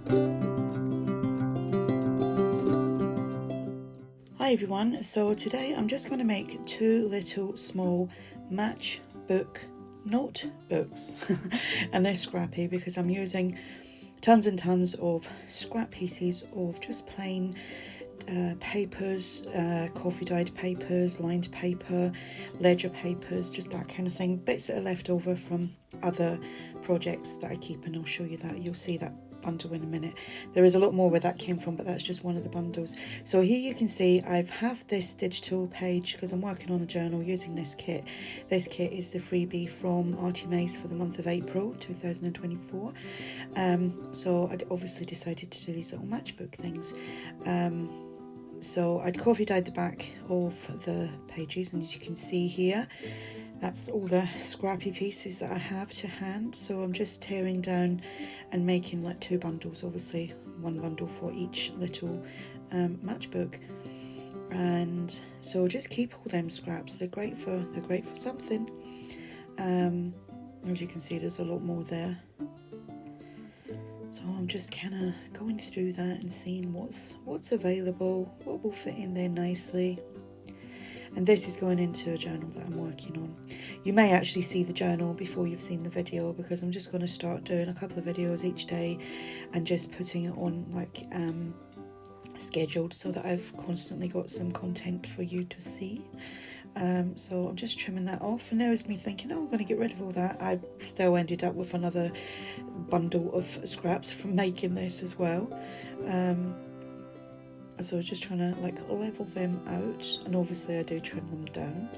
Hi everyone, so today I'm just going to make two little small matchbook notebooks and they're scrappy because I'm using tons and tons of scrap pieces of just plain papers, coffee dyed papers, lined paper, ledger papers, just that kind of thing, bits that are left over from other projects that I keep, and I'll show you that. You'll see that bundle in a minute. There is a lot more where that came from, but that's just one of the bundles. So here you can see I've have this digital page because I'm working on a journal using this kit. This kit is the freebie from Artie Mays for the month of April 2024. So I obviously decided to do these little matchbook things. So I'd coffee dyed the back of the pages, and as you can see here, that's all the scrappy pieces that I have to hand. So I'm just tearing down and making like two bundles, obviously one bundle for each little matchbook. And so just keep all them scraps. They're great for something. As you can see, there's a lot more there. So I'm just kind of going through that and seeing what's available, what will fit in there nicely. And this is going into a journal that I'm working on. You may actually see the journal before you've seen the video, because I'm just going to start doing a couple of videos each day and just putting it on like scheduled, so that I've constantly got some content for you to see. So I'm just trimming that off, and there is me thinking, oh, I'm going to get rid of all that. I still ended up with another bundle of scraps from making this as well. So just trying to like level them out, and obviously I do trim them down,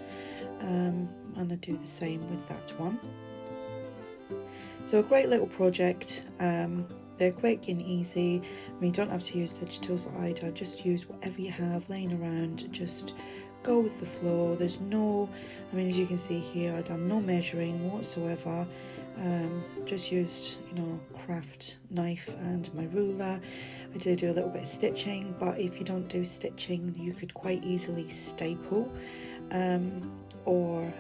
and I do the same with that one. So a great little project. They're quick and easy. I mean, you don't have to use digitals either. Just use whatever you have laying around. Just go with the flow. There's no, I mean, as you can see here, I've done no measuring whatsoever. Just used, craft knife and my ruler. I do a little bit of stitching, but if you don't do stitching, you could quite easily staple or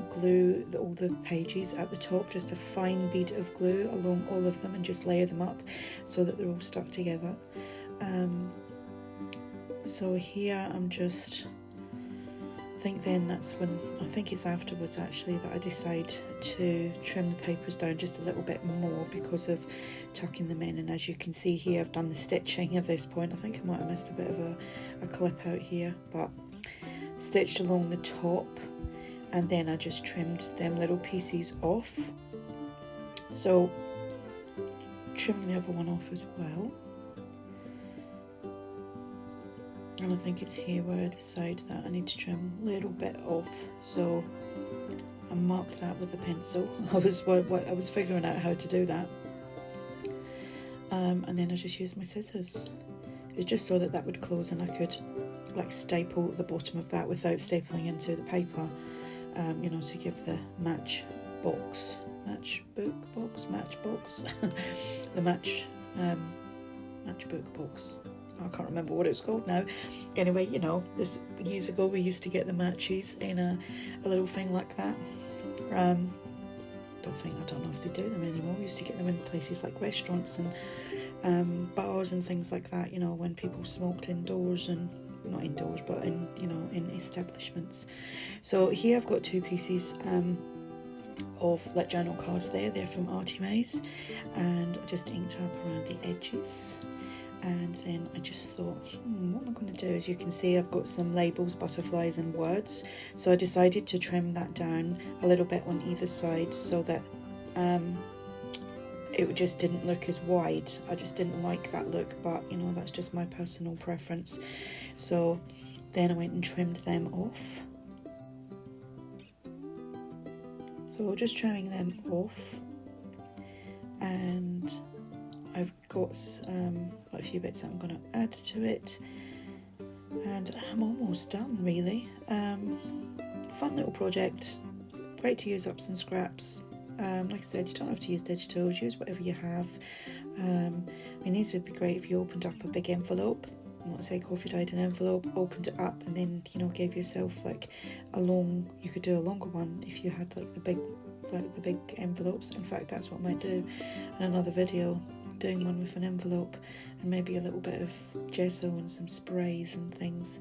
glue all the pages at the top, just a fine bead of glue along all of them, and just layer them up so that they're all stuck together. So here I'm just, I think it's afterwards actually that I decide to trim the papers down just a little bit more because of tucking them in. And as you can see here, I've done the stitching at this point. I think I might have missed a bit of a clip out here, but stitched along the top, and then I just trimmed them little pieces off. So trim the other one off as well. And I think it's here where I decide that I need to trim a little bit off. So I marked that with a pencil. I was figuring out how to do that. And then I just used my scissors. It's just so that would close, and I could like staple the bottom of that without stapling into the paper. To give the matchbook box. I can't remember what it's called now. Anyway, this years ago we used to get the matches in a little thing like that. I don't know if they do them anymore. We used to get them in places like restaurants and bars and things like that, when people smoked indoors, and not indoors, but in establishments. So here I've got two pieces of like journal cards there. They're from Artie Mays, and I just inked up around the edges. And then I just thought, what am I going to do? As you can see, I've got some labels, butterflies and words. So I decided to trim that down a little bit on either side so that it just didn't look as wide. I just didn't like that look, but that's just my personal preference. So then I went and trimmed them off. So just trimming them off, and I've got a few bits that I'm going to add to it, and I'm almost done really. Fun little project, great to use up some scraps. Like I said, you don't have to use digitals, use whatever you have. These would be great if you opened up a big envelope, let's say coffee dyed an envelope, opened it up, and then gave yourself like you could do a longer one if you had like the big envelopes. In fact, that's what I might do in another video. doing one with an envelope and maybe a little bit of gesso and some sprays and things.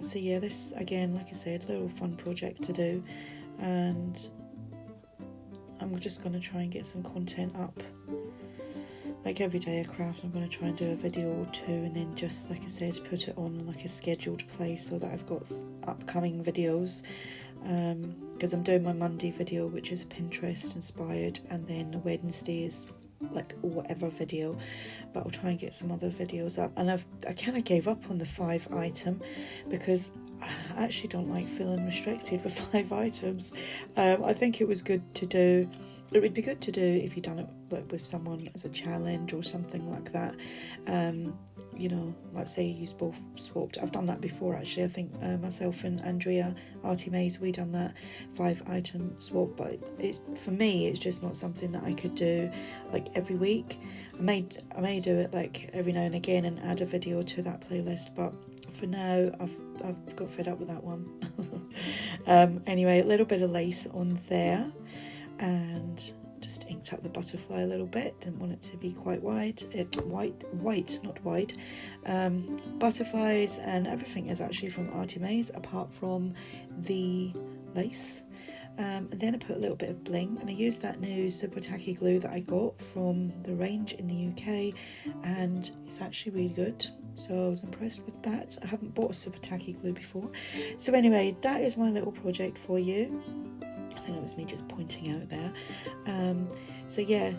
So yeah, this again, like I said, little fun project to do, and I'm just going to try and get some content up. Like every day I craft, I'm going to try and do a video or two, and then just, like I said, put it on like a scheduled place so that I've got upcoming videos. Because I'm doing my Monday video, which is Pinterest inspired, and then the Wednesday is like whatever video, but I'll try and get some other videos up. And I kind of gave up on the 5 item because I actually don't like feeling restricted with 5 items. I think it was good to do. It would be good to do if you've done it like with someone as a challenge or something like that. You know, like say you both swapped. I've done that before actually. I think myself and Andrea Artimaze, we done that 5 item swap, but for me it's just not something that I could do like every week. I may do it like every now and again and add a video to that playlist, but for now I've got fed up with that one. Anyway, a little bit of lace on there, and just inked up the butterfly a little bit. Didn't want it to be quite white, not wide. Butterflies and everything is actually from Artimaze apart from the lace. And then I put a little bit of bling, and I used that new super tacky glue that I got from the range in the UK, and it's actually really good, so I was impressed with that. I haven't bought a super tacky glue before. So anyway, that is my little project for you. I think that was me just pointing out there. So yeah,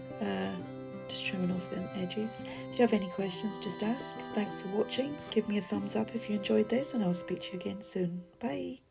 just trimming off them edges. If you have any questions, just ask. Thanks for watching. Give me a thumbs up if you enjoyed this, and I'll speak to you again soon. Bye.